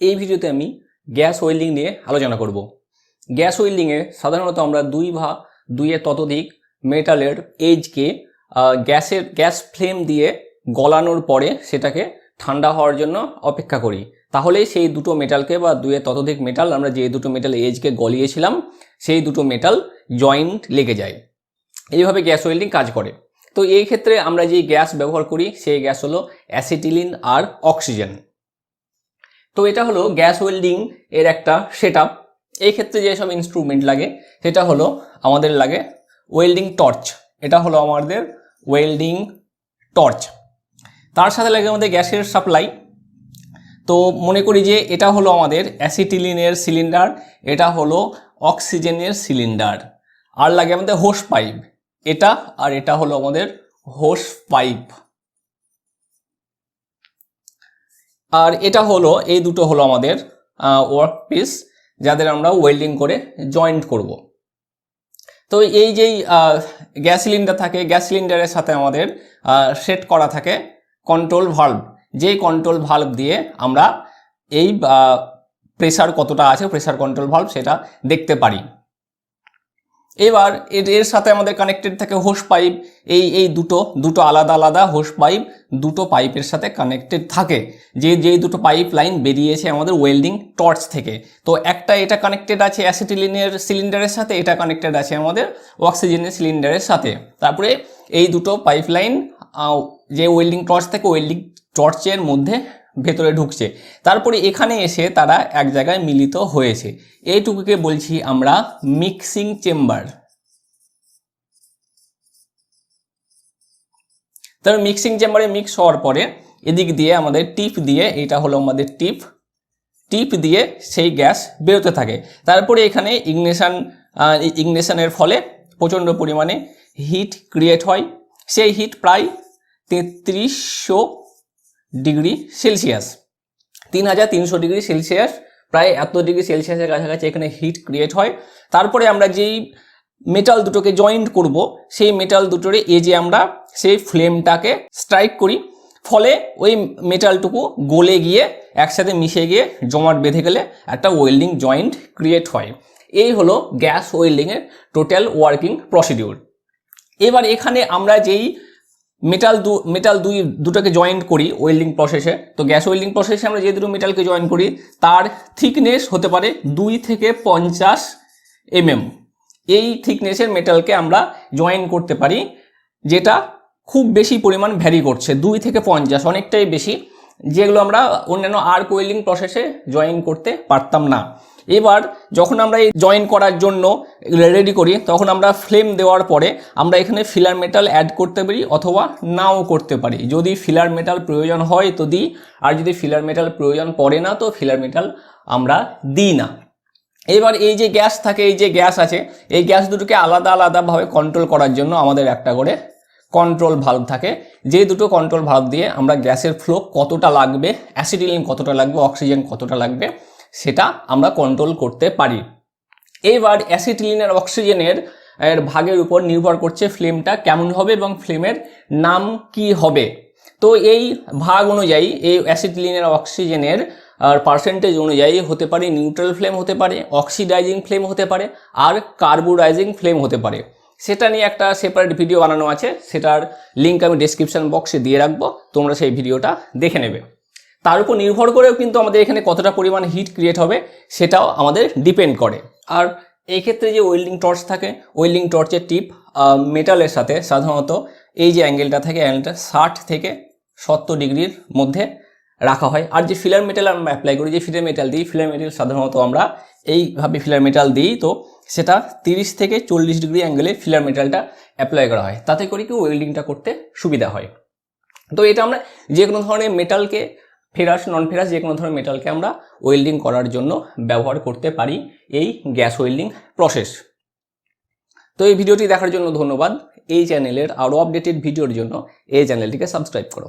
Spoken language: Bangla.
এই ভিডিওতে আমি গ্যাস ওয়েল্ডিং নিয়ে আলোচনা করব। গ্যাস ওয়েল্ডিংয়ে সাধারণত আমরা দুই বা দুইয়ের ততোধিক মেটালের এজকে গ্যাস ফ্লেম দিয়ে গলানোর পরে সেটাকে ঠান্ডা হওয়ার জন্য অপেক্ষা করি। তাহলেই সেই দুটো মেটালকে বা দুইয়ের ততোধিক মেটাল আমরা যে দুটো মেটাল এজকে গলিয়েছিলাম সেই দুটো মেটাল জয়েন্ট লেগে যায়। এইভাবে গ্যাস ওয়েল্ডিং কাজ করে। তো এই ক্ষেত্রে আমরা যে গ্যাস ব্যবহার করি সেই গ্যাস হলো অ্যাসিটিলিন আর অক্সিজেন। তো এটা হলো গ্যাস ওয়েল্ডিং এর একটা সেটআপ। এই ক্ষেত্রে যেসব ইনস্ট্রুমেন্ট লাগে সেটা হলো আমাদের লাগে ওয়েল্ডিং টর্চ। এটা হলো আমাদের ওয়েল্ডিং টর্চ। তার সাথে লাগে আমাদের গ্যাসের সাপ্লাই। তো মনে করি যে এটা হলো আমাদের অ্যাসিটিলিনের সিলিন্ডার, এটা হলো অক্সিজেনের সিলিন্ডার। আর লাগে আমাদের হোস পাইপ, এটা আর এটা হলো আমাদের হোস পাইপ। আর এটা হলো এই দুটো হলো আমাদের ওয়ার্ক পিস যাদের আমরা ওয়েল্ডিং করে জয়েন্ট করব। তো এই যেই গ্যাস সিলিন্ডার থাকে, গ্যাস সিলিন্ডারের সাথে আমাদের সেট করা থাকে কন্ট্রোল ভাল্ব। যেই কন্ট্রোল ভাল্ব দিয়ে আমরা এই প্রেসার কতটা আছে, প্রেসার কন্ট্রোল ভাল্ব, সেটা দেখতে পারি। এবার এর সাথে আমাদের কানেক্টেড থাকে হোস পাইপ। এই দুটো আলাদা আলাদা হোস পাইপ দুটো পাইপের সাথে কানেক্টেড থাকে। যেই দুটো পাইপ লাইন বেরিয়েছে আমাদের ওয়েল্ডিং টর্চ থেকে, তো একটা এটা কানেক্টেড আছে অ্যাসিটিলিনের সিলিন্ডারের সাথে, এটা কানেক্টেড আছে আমাদের অক্সিজেনের সিলিন্ডারের সাথে। তারপরে এই দুটো পাইপ লাইন যে ওয়েল্ডিং টর্চ থেকে ওয়েল্ডিং টর্চের মধ্যে ভেতরে ঢুকছে, তারপরে এখানে এসে তারা এক জায়গায় মিলিত হয়েছে। এইটুকুকে বলছি আমরা মিক্সিং চেম্বার। তারপর মিক্সিং চেম্বারে মিক্স হওয়ার পরে এদিক দিয়ে আমাদের টিপ দিয়ে, এটা হলো আমাদের টিপ দিয়ে সেই গ্যাস বেরোতে থাকে। তারপরে এখানে ইগনিশনের ফলে প্রচণ্ড পরিমাণে হিট ক্রিয়েট হয়। সেই হিট প্রায় 3300 ডিগ্রি সেলসিয়াস, 3300 ডিগ্রি সেলসিয়াস, প্রায় এত ডিগ্রি সেলসিয়াসের কাছাকাছি এখানে হিট ক্রিয়েট হয়। তারপরে আমরা যেই মেটাল দুটোকে জয়েন্ট করব সেই মেটাল দুটোর এজে আমরা সেই ফ্লেমটাকে স্ট্রাইক করি, ফলে ওই মেটালটুকু গলে গিয়ে একসাথে মিশে গিয়ে জমাট বেঁধে গেলে একটা ওয়েল্ডিং জয়েন্ট ক্রিয়েট হয়। এই হলো গ্যাস ওয়েল্ডিংয়ের টোটাল ওয়ার্কিং প্রসিডিউর। এবার এখানে আমরা যেই মেটাল দুটোকে জয়েন্ট করি ওয়েল্ডিং প্রসেসে, তো গ্যাস ওয়েল্ডিং প্রসেসে আমরা যে দুটো মেটালকে জয়েন করি তার থিকনেস হতে পারে 2 থেকে 50 mm। এই থিকনেসের মেটালকে আমরা জয়েন করতে পারি, যেটা খুব বেশি পরিমাণ ভ্যারি করছে, 2 থেকে 50, অনেকটাই বেশি, যেগুলো আমরা অন্যান্য আর্ক ওয়েল্ডিং প্রসেসে জয়েন করতে পারতাম না। এবার যখন আমরা এই জয়েন করার জন্য রেডি করি তখন আমরা ফ্লেম দেওয়ার পরে আমরা এখানে ফিলার মেটাল অ্যাড করতে পারি অথবা নাও করতে পারি। যদি ফিলার মেটাল প্রয়োজন হয় তো দিই, আর যদি ফিলার মেটাল প্রয়োজন পড়ে না তো ফিলার মেটাল আমরা দিই না। এবার এই যে গ্যাস থাকে, এই যে গ্যাস আছে, এই গ্যাস দুটোকে আলাদা আলাদাভাবে কন্ট্রোল করার জন্য আমাদের একটা করে কন্ট্রোল ভাল্ব থাকে। যে দুটো কন্ট্রোল ভাল্ব দিয়ে আমরা গ্যাসের ফ্লো কতটা লাগবে, অ্যাসিটিলিন কতটা লাগবে, অক্সিজেন কতটা লাগবে, সেটা আমরা কন্ট্রোল করতে পারি। এবার অ্যাসিটিলিন আর অক্সিজেনের ভাগের উপর নির্ভর করছে ফ্লেমটা কেমন হবে এবং ফ্লেমের নাম কি হবে। তো এই ভাগ অনুযায়ী এই অ্যাসিটিলিন আর অক্সিজেনের পার্সেন্টেজ অনুযায়ী হতে পারে নিউট্রাল ফ্লেম, হতে পারে অক্সিডাইজিং ফ্লেম, হতে পারে আর কার্বোরাইজিং ফ্লেম হতে পারে। সেটা নিয়ে একটা সেপারেট ভিডিও বানানো আছে, সেটার লিঙ্ক আমি ডেসক্রিপশন বক্সে দিয়ে রাখবো, তোমরা সেই ভিডিওটা দেখে নেবে। তার উপর নির্ভর করেও কিন্তু আমাদের এখানে কতটা পরিমাণ হিট ক্রিয়েট হবে সেটাও আমাদের ডিপেন্ড করে। আর এই ক্ষেত্রে যে ওয়েল্ডিং টর্চ থাকে, ওয়েল্ডিং টর্চের টিপ মেটালের সাথে সাধারণত এই যে অ্যাঙ্গেলটা থাকে, অ্যাঙ্গেলটা 60 থেকে 70 ডিগ্রির মধ্যে রাখা হয়। আর যে ফিলার মেটাল আমরা অ্যাপ্লাই করি, যে ফিলার মেটাল দিই, ফিলার মেটাল সাধারণত আমরা এইভাবে ফিলার মেটাল দিই, তো সেটা 30 থেকে 40 ডিগ্রি অ্যাঙ্গেলে ফিলার মেটালটা অ্যাপ্লাই করা হয়, তাতে করে কি ওয়েল্ডিংটা করতে সুবিধা হয়। তো এটা আমরা যে কোনো ধরনের মেটালকে, ফেরাস নন ফেরাস যে কোনো ধরনের মেটালকে আমরা ওয়েল্ডিং করার জন্য ব্যবহার করতে পারি এই গ্যাস ওয়েল্ডিং প্রসেস। তো এই ভিডিওটি দেখার জন্য ধন্যবাদ। এই চ্যানেলের আরও আপডেটেড ভিডিওর জন্য এই চ্যানেলটিকে সাবস্ক্রাইব করো।